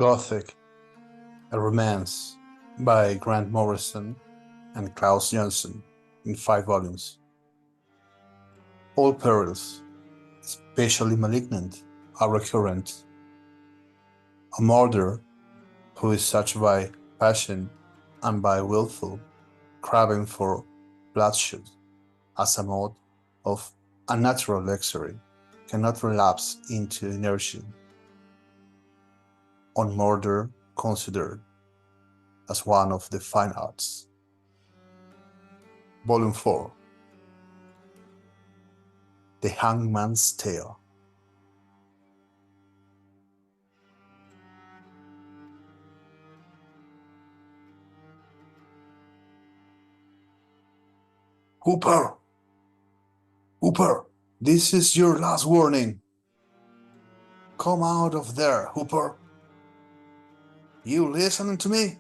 Gothic, a romance by Grant Morrison and Klaus Johnson in 5 volumes. All perils, especially malignant, are recurrent. A murderer who is such by passion and by willful craving for bloodshed as a mode of unnatural luxury cannot relapse into inertia. On murder considered as one of the fine arts. Volume 4. The Hangman's Tale. Hooper! Hooper! This is your last warning. Come out of there, Hooper. You listening to me?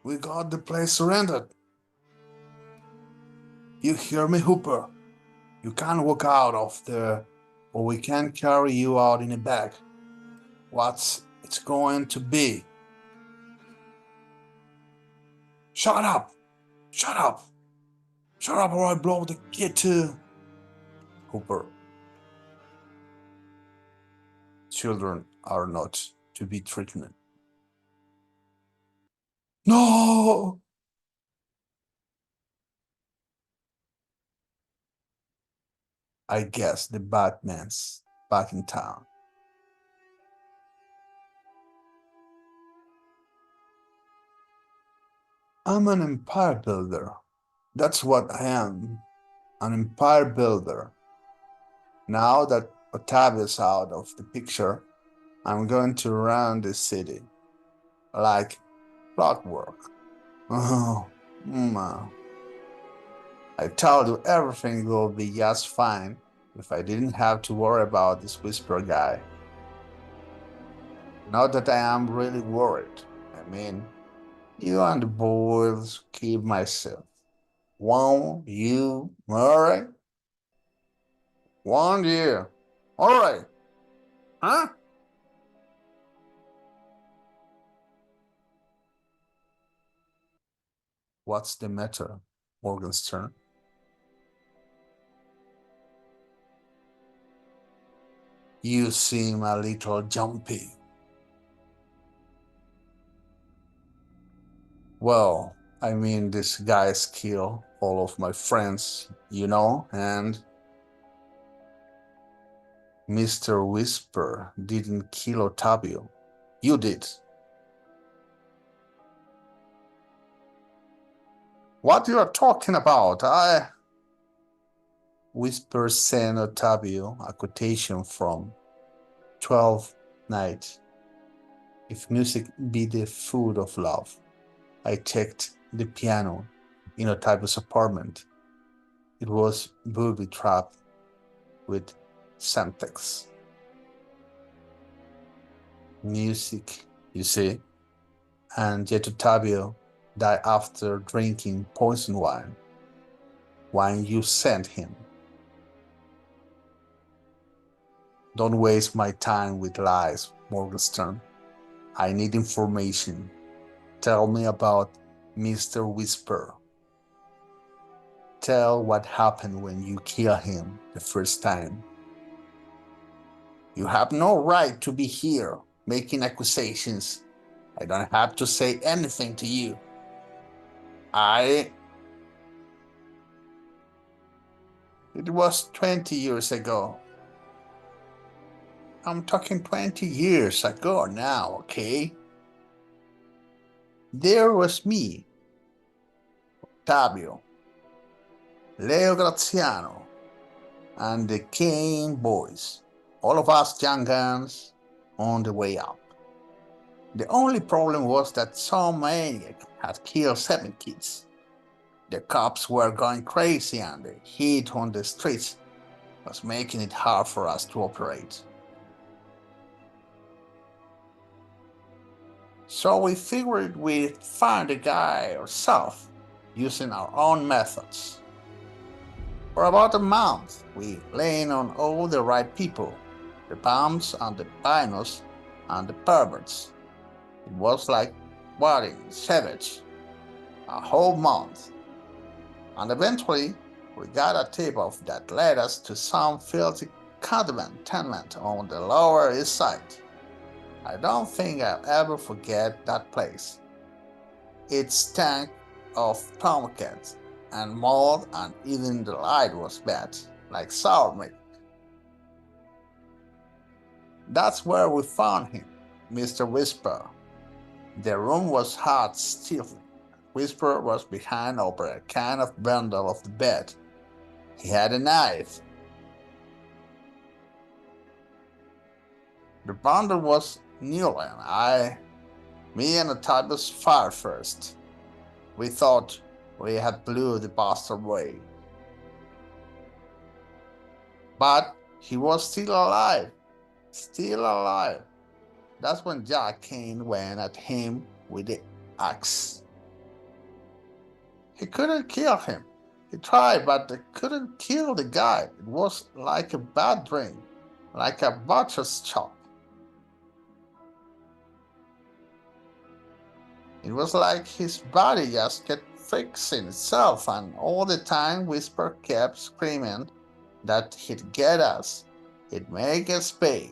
We got the place surrendered. You hear me, Hooper? You can't walk out of there, or we can carry you out in a bag. What's it's going to be? Shut up! Shut up! Shut up or I blow the kid too! Hooper. Children are not to be threatened. No! I guess the Batman's back in town. I'm an empire builder. That's what I am. An empire builder. Now that Octavia's out of the picture, I'm going to run the city. Like clockwork. Oh, I told you everything will be just fine if I didn't have to worry about this whisper guy. Not that I am really worried. I mean, you and the boys keep myself. Won't you, alright? Won't you? Alright. Huh? What's the matter, Morgenstern? You seem a little jumpy. Well, I mean, this guy's killed all of my friends, and Mr. Whisper didn't kill Ottavio. You did. What you are talking about? Whisper sent Ottavio a quotation from 12 Night. If music be the food of love. I checked the piano in Ottavio's apartment. It was booby-trapped with Semtex. Music, you see, and yet Ottavio died after drinking poison wine you sent him. Don't waste my time with lies, Morgenstern. I need information. Tell me about Mr. Whisper. Tell what happened when you killed him the first time. You have no right to be here making accusations. I don't have to say anything to you. It was 20 years ago. I'm talking 20 years ago now, okay? There was me, Ottavio, Leo Graziano, and the Kane boys, all of us young guns on the way up. The only problem was that some maniac had killed 7 kids. The cops were going crazy and the heat on the streets was making it hard for us to operate. So we figured we'd find the guy ourselves using our own methods. For about a month, we leaned on all the right people, the Bums and the Pinos, and the perverts. It was like waiting savage a whole month. And eventually, we got a tip-off that led us to some filthy convent tenement on the Lower East Side. I don't think I'll ever forget that place. It stank of tomcats and mold, and even the light was bad, like sour milk. That's where we found him, Mr. Whisper. The room was hot, stifling. Whisper was behind over a kind of bundle of the bed. He had a knife. The bundle was new, and me and Octavius fired first. We thought we had blew the bastard away. But he was still alive. Still alive. That's when Jack Kane went at him with the axe. He couldn't kill him. He tried, but they couldn't kill the guy. It was like a bad dream, like a butcher's shop. It was like his body just kept fixing itself, and all the time Whisper kept screaming that he'd get us, he'd make us pay.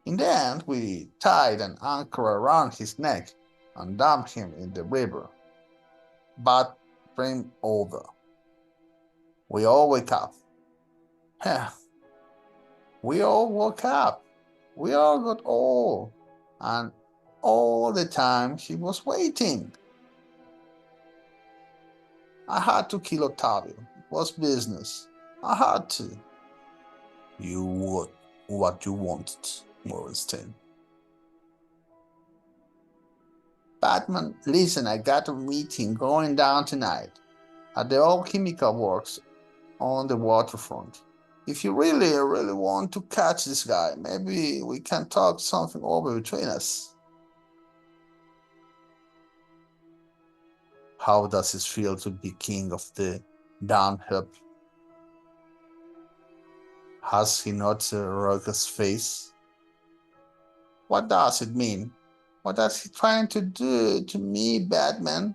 In the end, we tied an anchor around his neck and dumped him in the river. But dream over. We all wake up. We all woke up. We all got old. And all the time he was waiting. I had to kill Octavio. It was business. I had to. You would what you wanted, Morgenstern. Batman, listen, I got a meeting going down tonight at the old chemical works on the waterfront. If you really want to catch this guy, maybe we can talk something over between us. How does it feel to be king of the downhill? Has he not a raucous face? What does it mean? What is he trying to do to me, Batman?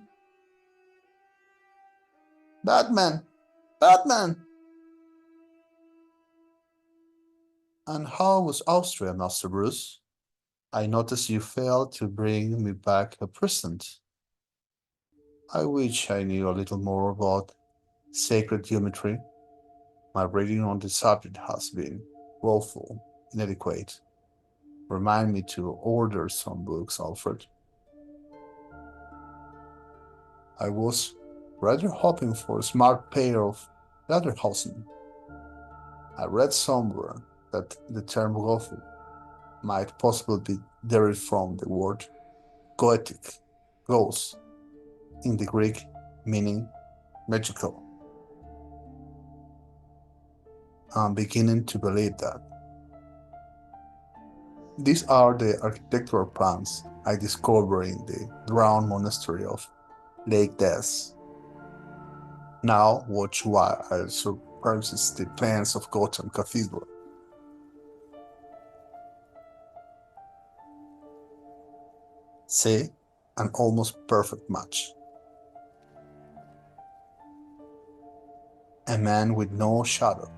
Batman! Batman! And how was Austria, Master Bruce? I noticed you failed to bring me back a present. I wish I knew a little more about sacred geometry. My reading on the subject has been woeful, inadequate. Remind me to order some books, Alfred. I was rather hoping for a smart pair of Lederhosen. I read somewhere that the term Gothic might possibly be derived from the word Gothic, ghost, in the Greek meaning magical. I'm beginning to believe that. These are the architectural plans I discovered in the drowned monastery of Lake Death. Now watch while I surprises the plans of Gotham Cathedral. See, an almost perfect match. A man with no shadow,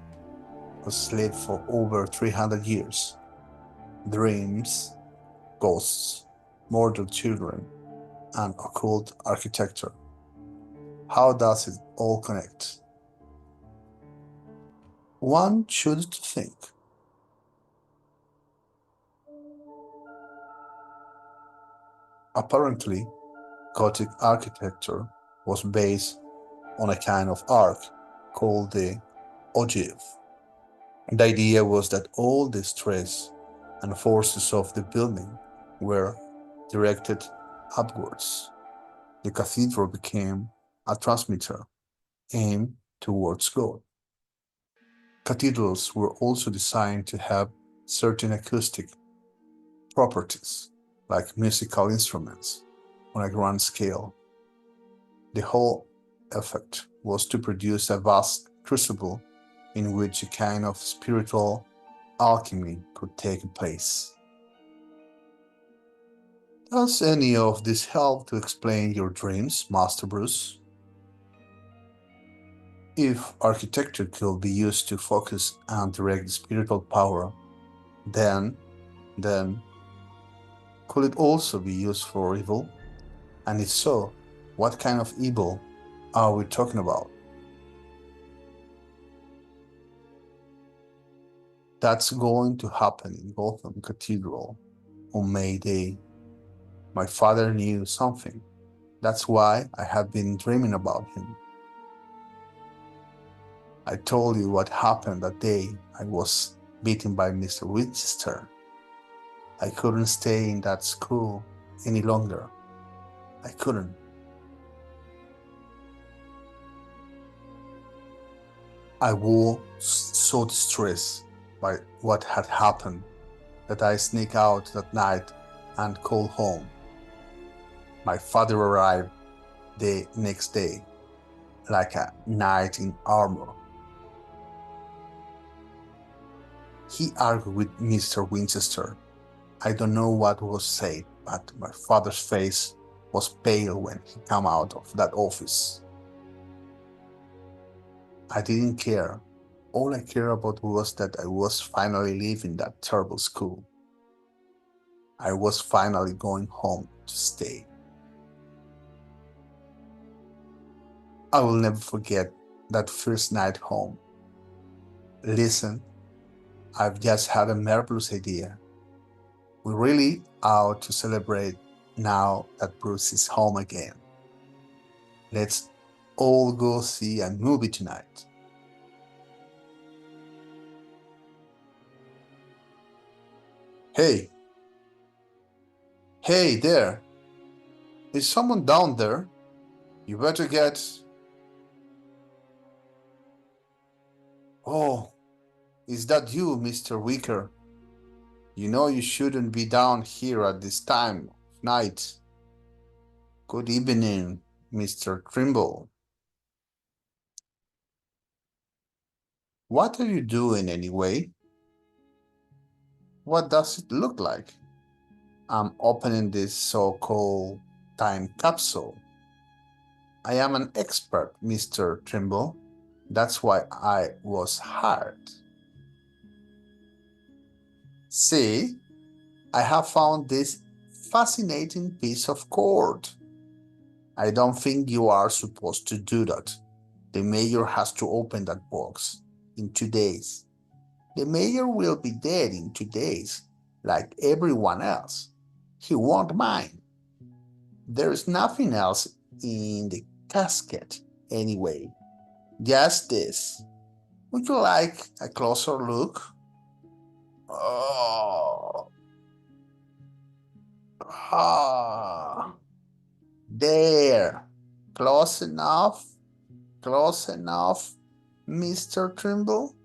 who slept for over 300 years. Dreams, ghosts, mortal children, and occult architecture. How does it all connect? One should think. Apparently, Gothic architecture was based on a kind of arc called the ogive. The idea was that all the stress and forces of the building were directed upwards. The cathedral became a transmitter aimed towards God. Cathedrals were also designed to have certain acoustic properties, like musical instruments, on a grand scale. The whole effect was to produce a vast crucible in which a kind of spiritual alchemy could take place. Does any of this help to explain your dreams, Master Bruce? If architecture could be used to focus and direct spiritual power, then could it also be used for evil? And if so, what kind of evil are we talking about? That's going to happen in Gotham Cathedral on May Day. My father knew something. That's why I have been dreaming about him. I told you what happened that day I was beaten by Mr. Winchester. I couldn't stay in that school any longer. I couldn't. I was so distressed by what had happened that I sneaked out that night and called home. My father arrived the next day, like a knight in armor. He argued with Mr. Winchester. I don't know what was said, but my father's face was pale when he came out of that office. I didn't care. All I cared about was that I was finally leaving that terrible school. I was finally going home to stay. I will never forget that first night home. Listen, I've just had a marvelous idea. We really ought to celebrate now that Bruce is home again. Let's all go see a movie tonight. Hey! Hey there! Is someone down there? You better get... Oh, is that you, Mr. Wicker? You know you shouldn't be down here at this time of night. Good evening, Mr. Trimble. What are you doing anyway? What does it look like? I'm opening this so-called time capsule. I am an expert, Mr. Trimble. That's why I was hired. See, I have found this fascinating piece of cord. I don't think you are supposed to do that. The mayor has to open that box in 2 days. The mayor will be dead in 2 days, like everyone else. He won't mind. There is nothing else in the casket anyway. Just this. Would you like a closer look? Oh, ah, there. Close enough. Close enough, Mr. Trimble.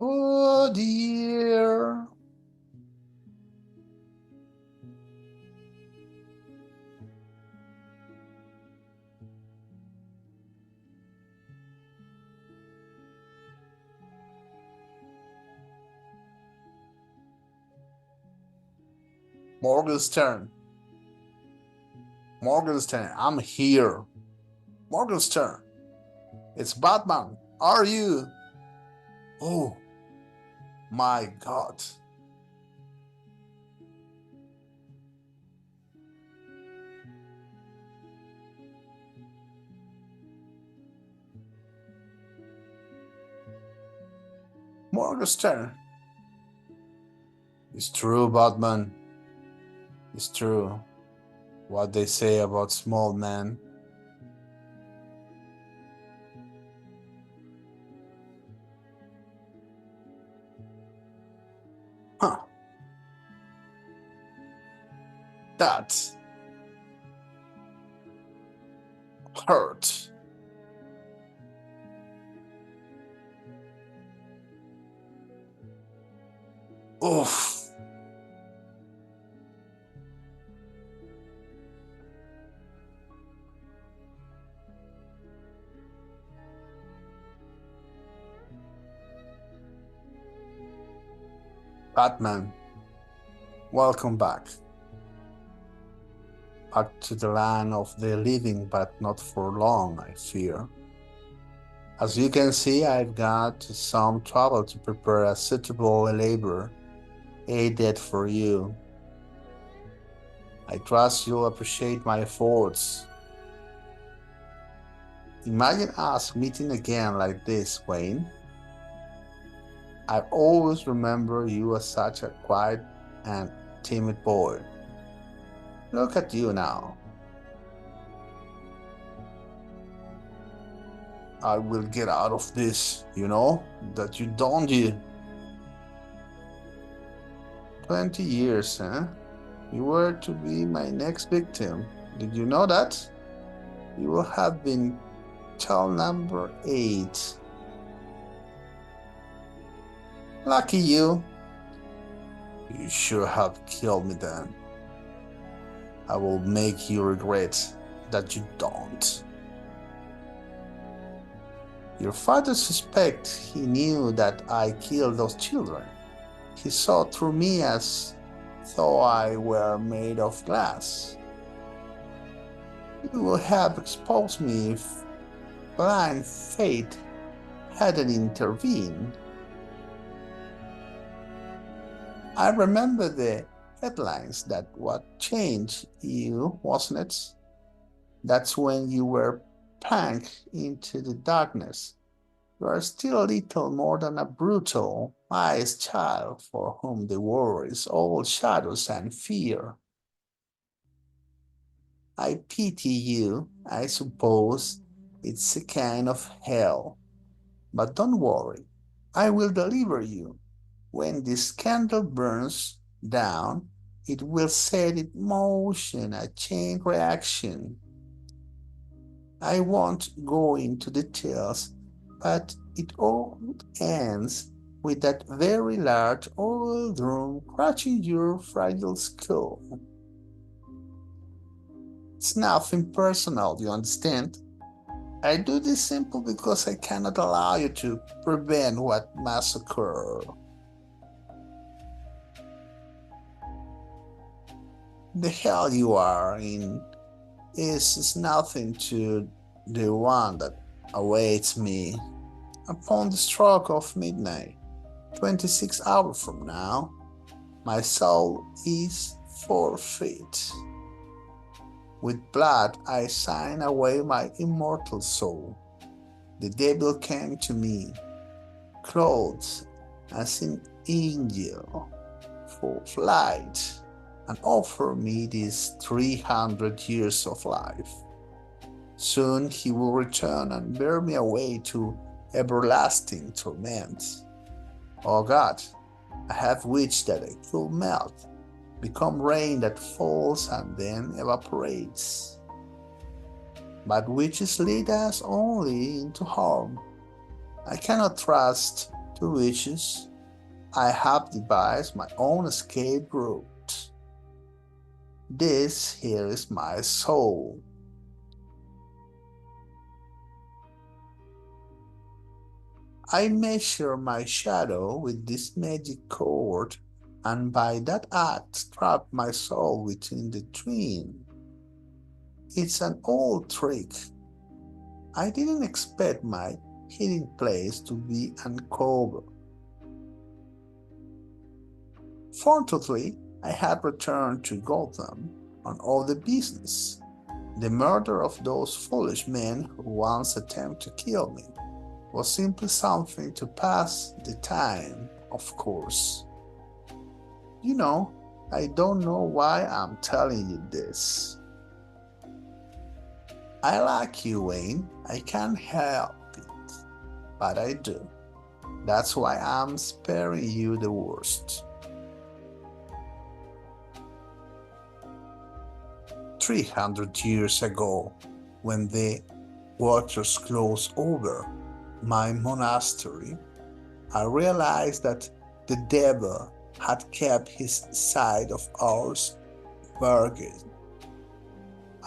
Oh dear. Morgenstern. Morgenstern, I'm here. Morgenstern, it's Batman. Are you? Oh my God. Morgenstern. It's true, Batman. It's true. What they say about small men. Huh. That hurt. Oof. Batman, welcome back. Back to the land of the living, but not for long, I fear. As you can see, I've got some trouble to prepare a suitable labor aid for you. I trust you'll appreciate my efforts. Imagine us meeting again like this, Wayne. I always remember you as such a quiet and timid boy. Look at you now. I will get out of this, that you don't you. 20 years, huh? You were to be my next victim. Did you know that? You will have been child number 8. Lucky you. You should have killed me then. I will make you regret that you don't. Your father suspects he knew that I killed those children. He saw through me as though I were made of glass. He would have exposed me if blind fate hadn't intervened. I remember the headlines that what changed you, wasn't it? That's when you were plunged into the darkness. You are still little more than a brutal, wise child for whom the world is all shadows and fear. I pity you, I suppose it's a kind of hell. But don't worry, I will deliver you. When this candle burns down, it will set in motion a chain reaction. I won't go into details, but it all ends with that very large old room crushing your fragile skull. It's nothing personal, you understand? I do this simple because I cannot allow you to prevent what must occur. The hell you are in is nothing to the one that awaits me upon the stroke of midnight, 26 hours from now. My soul is forfeit. With blood I sign away my immortal soul. The devil came to me, clothed as an angel, for flight, and offered me these 300 years of life. Soon he will return and bear me away to everlasting torment. Oh God, I have wished that I could melt, become rain that falls and then evaporates. But witches lead us only into harm. I cannot trust to witches. I have devised my own escape route. This here is my soul. I measure my shadow with this magic cord, and by that act trap my soul within the twin. It's an old trick. I didn't expect my hiding place to be uncovered. Fortunately, I had returned to Gotham on other business. The murder of those foolish men who once attempted to kill me was simply something to pass the time, of course. I don't know why I'm telling you this. I like you, Wayne. I can't help it, but I do. That's why I'm sparing you the worst. 300 years ago, when the waters closed over my monastery, I realized that the devil had kept his side of ours bargain.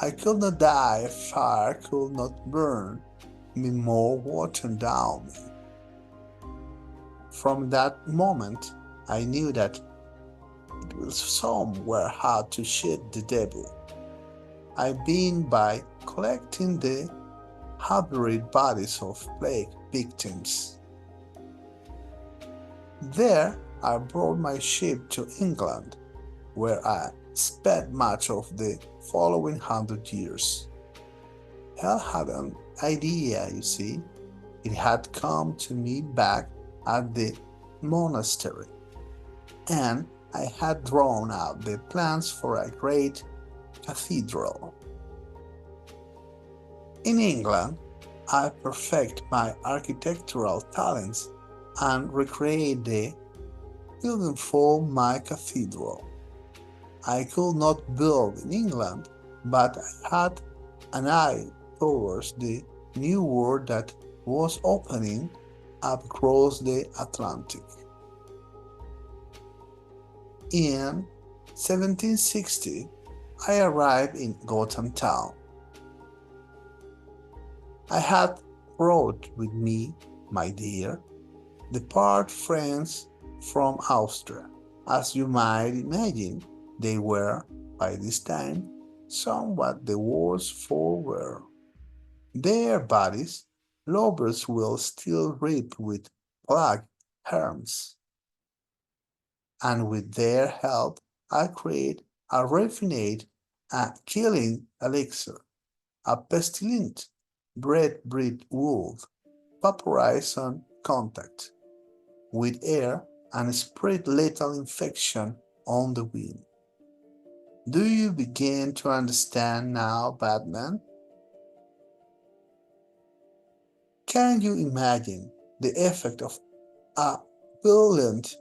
I could not die, fire could not burn me more water down me. From that moment, I knew that it will somewhere hard to shed the devil. I began by collecting the hybrid bodies of plague victims. There I brought my ship to England, where I spent much of the following 100 years. Hell had an idea, you see. It had come to me back at the monastery, and I had drawn out the plans for a great cathedral. In England, I perfect my architectural talents and recreate the building for my cathedral. I could not build in England, but I had an eye towards the new world that was opening up across the Atlantic. In 1760, I arrived in Gothic town. I had brought with me, my dear, the part friends from Austria. As you might imagine, they were, by this time, somewhat the worse for wear. Their bodies, lovers will still rip with plague herms, and with their help I create a refined, a killing elixir, a pestilent, breed wolf, vaporized on contact with air and spread lethal infection on the wind. Do you begin to understand now, Batman? Can you imagine the effect of a virulent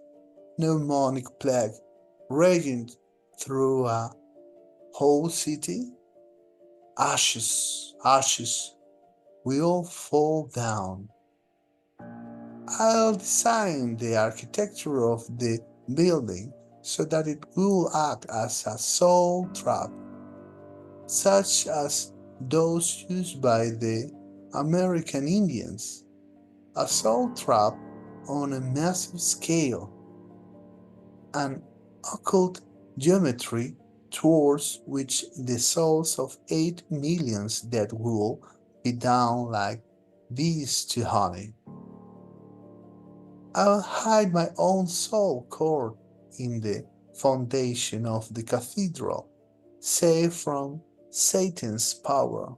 pneumonic plague raging through a whole city? Ashes, ashes, we all fall down. I'll design the architecture of the building so that it will act as a soul trap, such as those used by the American Indians, a soul trap on a massive scale, an occult geometry towards which the souls of 8 millions that will be down like bees to honey. I'll hide my own soul core in the foundation of the cathedral, safe from Satan's power.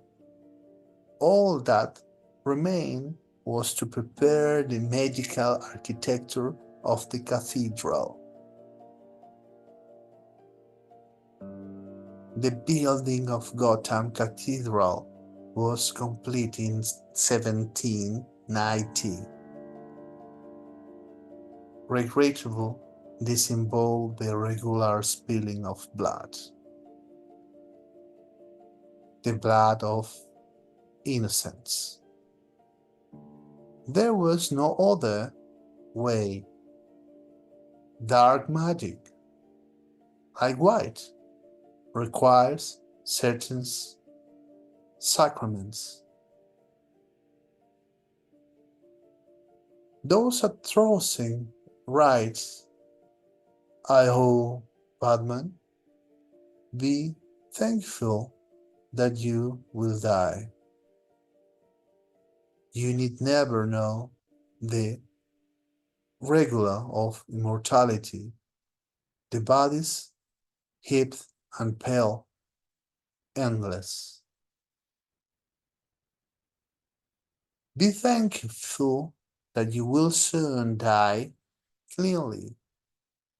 All that remained was to prepare the magical architecture of the cathedral. The building of Gotham Cathedral was complete in 1790. Regrettable, this involved the regular spilling of blood. The blood of innocents. There was no other way. Dark magic, like white, requires certain sacraments. Those atrocious rites, I hope, Batman, be thankful that you will die. You need never know the regula of immortality, the bodies, heaped and pale, endless. Be thankful that you will soon die cleanly.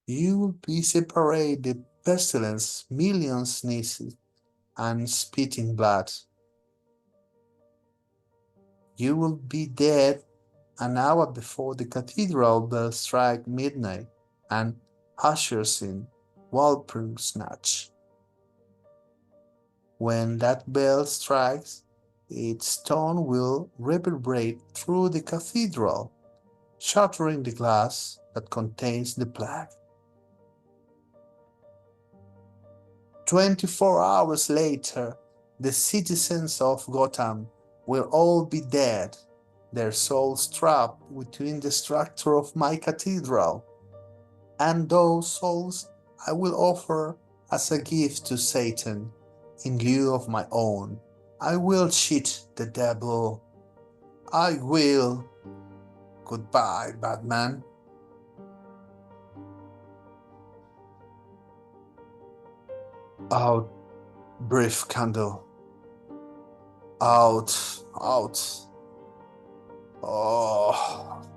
You will be separate the pestilence, millions sneezes, and spitting blood. You will be dead an hour before the cathedral bell strike midnight and ushers in Walpurgisnacht. When that bell strikes, its tone will reverberate through the cathedral, shattering the glass that contains the plague. 24 hours later, the citizens of Gotham will all be dead, their souls trapped within the structure of my cathedral. and those souls I will offer as a gift to Satan in lieu of my own. I will cheat the devil. I will. Goodbye, Batman. Out, brief candle. Out, out. Oh.